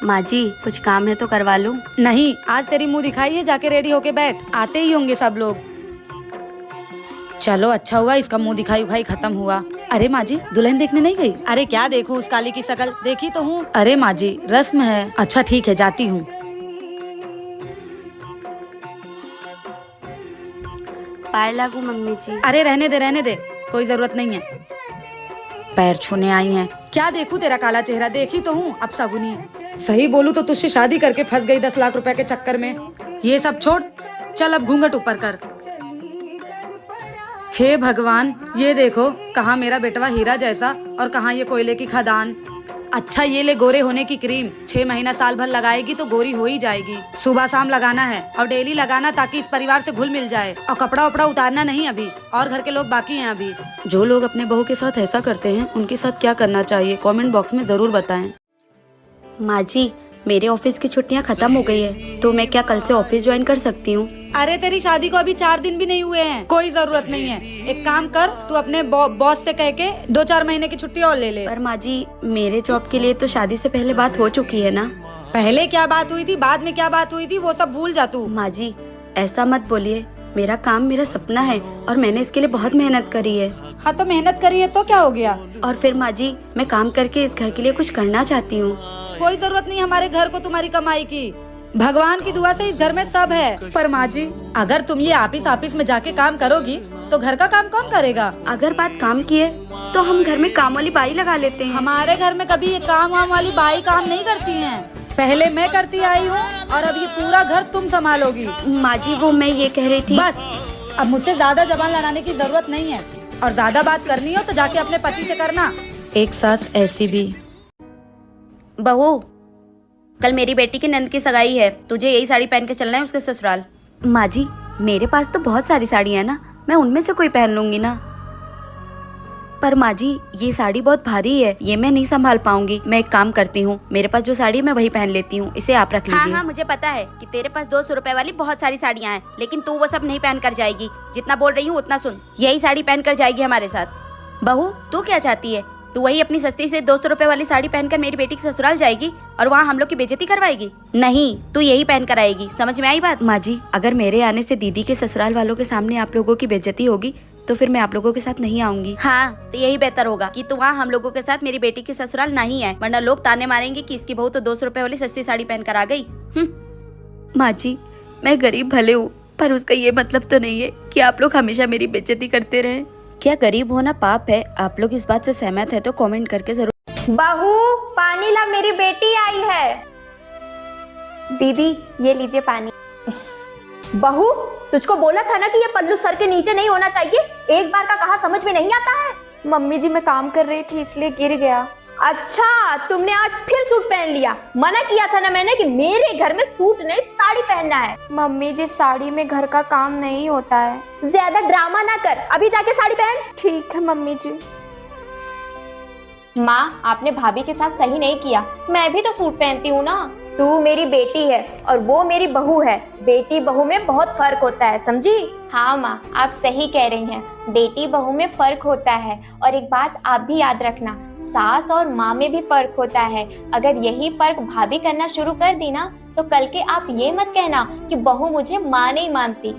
माँ जी कुछ काम है तो करवा लूं? नहीं, आज तेरी मुंह दिखाई है, जाके रेडी होके बैठ, आते ही होंगे सब लोग। चलो अच्छा हुआ इसका मुंह दिखाई उखाई खत्म हुआ। अरे माँ जी दुल्हन देखने नहीं गई? अरे क्या देखूं उस काली की शकल, देखी तो हूँ। अरे माँ जी रस्म है। अच्छा ठीक है जाती हूँ। पाए लागू मम्मी जी। अरे रहने दे, कोई जरूरत नहीं है। पैर छूने आई हैं। क्या देखूं तेरा काला चेहरा, देखी तो हूँ अब सगुनी। सही बोलूं तो तुझसे शादी करके फंस गई 10 लाख रुपए के चक्कर में। ये सब छोड़, चल अब घूंघट ऊपर कर। हे भगवान, ये देखो कहाँ मेरा बेटवा हीरा जैसा और कहाँ ये कोयले की खदान। अच्छा ये ले गोरे होने की क्रीम, 6 महीना साल भर लगाएगी तो गोरी हो ही जाएगी। सुबह शाम लगाना है और डेली लगाना ताकि इस परिवार से घुल मिल जाए। और कपड़ा उपड़ा उतारना नहीं अभी, और घर के लोग बाकी हैं अभी। जो लोग अपने बहू के साथ ऐसा करते हैं उनके साथ क्या करना चाहिए कमेंट बॉक्स में जरूर बताएं। माँ जी मेरे ऑफिस की छुट्टियाँ खत्म हो गई है तो मैं क्या कल से ऑफिस ज्वाइन कर सकती हूँ? अरे तेरी शादी को अभी 4 दिन भी नहीं हुए हैं, कोई जरूरत नहीं है। एक काम कर, तू अपने बॉस से कह के 2-4 महीने की छुट्टी और ले ले। पर माँ जी मेरे जॉब के लिए तो शादी से पहले बात हो चुकी है ना। पहले क्या बात हुई थी, बाद में क्या बात हुई थी, वो सब भूल जा तू। माँ जी ऐसा मत बोलिए, मेरा काम मेरा सपना है और मैंने इसके लिए बहुत मेहनत करी है। हाँ तो मेहनत करी है तो क्या हो गया। और फिर माँ जी मैं काम करके इस घर के लिए कुछ करना चाहती हूँ। कोई जरूरत नहीं हमारे घर को तुम्हारी कमाई की, भगवान की दुआ से इस घर में सब है। पर माँ जी अगर तुम ये ऑफिस में जाके काम करोगी तो घर का काम कौन करेगा? अगर बात काम की है तो हम घर में काम वाली बाई लगा लेते हैं। हमारे घर में कभी ये काम वाम वाली बाई काम नहीं करती हैं। पहले मैं करती आई हूँ और अब ये पूरा घर तुम संभालोगी। माँ जी वो मैं ये कह रही थी। बस अब मुझसे ज्यादा जबान लड़ाने की जरूरत नहीं है, और ज्यादा बात करनी हो तो जाके अपने पति से करना। एक सास ऐसी भी। बहू कल मेरी बेटी की नंद की सगाई है, तुझे यही साड़ी पहन के चलना है उसके ससुराल। माँ जी मेरे पास तो बहुत सारी साड़ियाँ है ना, मैं उनमें से कोई पहन लूंगी ना। पर माँ जी ये साड़ी बहुत भारी है, ये मैं नहीं संभाल पाऊंगी। मैं एक काम करती हूँ, मेरे पास जो साड़ी है मैं वही पहन लेती हूँ, इसे आप रख लीजिए। हाँ मुझे पता है कि तेरे पास 200 रुपए वाली बहुत सारी साड़ियाँ हैं, लेकिन तू वो सब नहीं पहन कर जाएगी। जितना बोल रही हूँ उतना सुन, यही साड़ी पहन कर जाएगी हमारे साथ। बहू तू क्या चाहती है? तू वही अपनी सस्ती से 200 रुपए वाली साड़ी पहनकर मेरी बेटी के ससुराल जाएगी और वहाँ हम लोग की बेइज्जती करवाएगी? नहीं तू यही पहन कर आएगी, समझ में आई बात? माँ जी अगर मेरे आने से दीदी के ससुराल वालों के सामने आप लोगों की बेइज्जती होगी तो फिर मैं आप लोगों के साथ नहीं आऊंगी। हाँ तो यही बेहतर होगा कि तू वहाँ हम लोगों के साथ मेरी बेटी के ससुराल नहीं आए, वरना लोग ताने मारेंगे कि इसकी बहू तो 200 रुपए वाली सस्ती साड़ी पहन कर आ गई। माँ जी मैं गरीब भले हूँ पर उसका ये मतलब तो नहीं है कि आप लोग हमेशा मेरी बेइज्जती करते रहे। क्या गरीब होना पाप है? आप लोग इस बात से सहमत है तो कमेंट करके जरूर। बहू पानी ला, मेरी बेटी आई है। दीदी ये लीजिए पानी। बहू तुझको बोला था ना कि ये पल्लू सर के नीचे नहीं होना चाहिए, एक बार का कहा समझ में नहीं आता है। मम्मी जी मैं काम कर रही थी इसलिए गिर गया। अच्छा तुमने आज फिर सूट पहन लिया, मना किया था ना मैंने कि मेरे घर में सूट नहीं साड़ी पहनना है। मम्मी जी साड़ी में घर का काम नहीं होता है। ज्यादा ड्रामा ना कर, अभी जाके साड़ी पहन। ठीक है मम्मी जी। माँ आपने भाभी के साथ सही नहीं किया, मैं भी तो सूट पहनती हूँ ना। तू मेरी बेटी है और वो मेरी बहू है, बेटी बहू में बहुत फर्क होता है, समझी? हाँ माँ आप सही कह रही हैं, बेटी बहू में फर्क होता है। और एक बात आप भी याद रखना, सास और माँ में भी फर्क होता है। अगर यही फर्क भाभी करना शुरू कर दी ना तो कल के आप ये मत कहना कि बहू मुझे माँ नहीं मानती।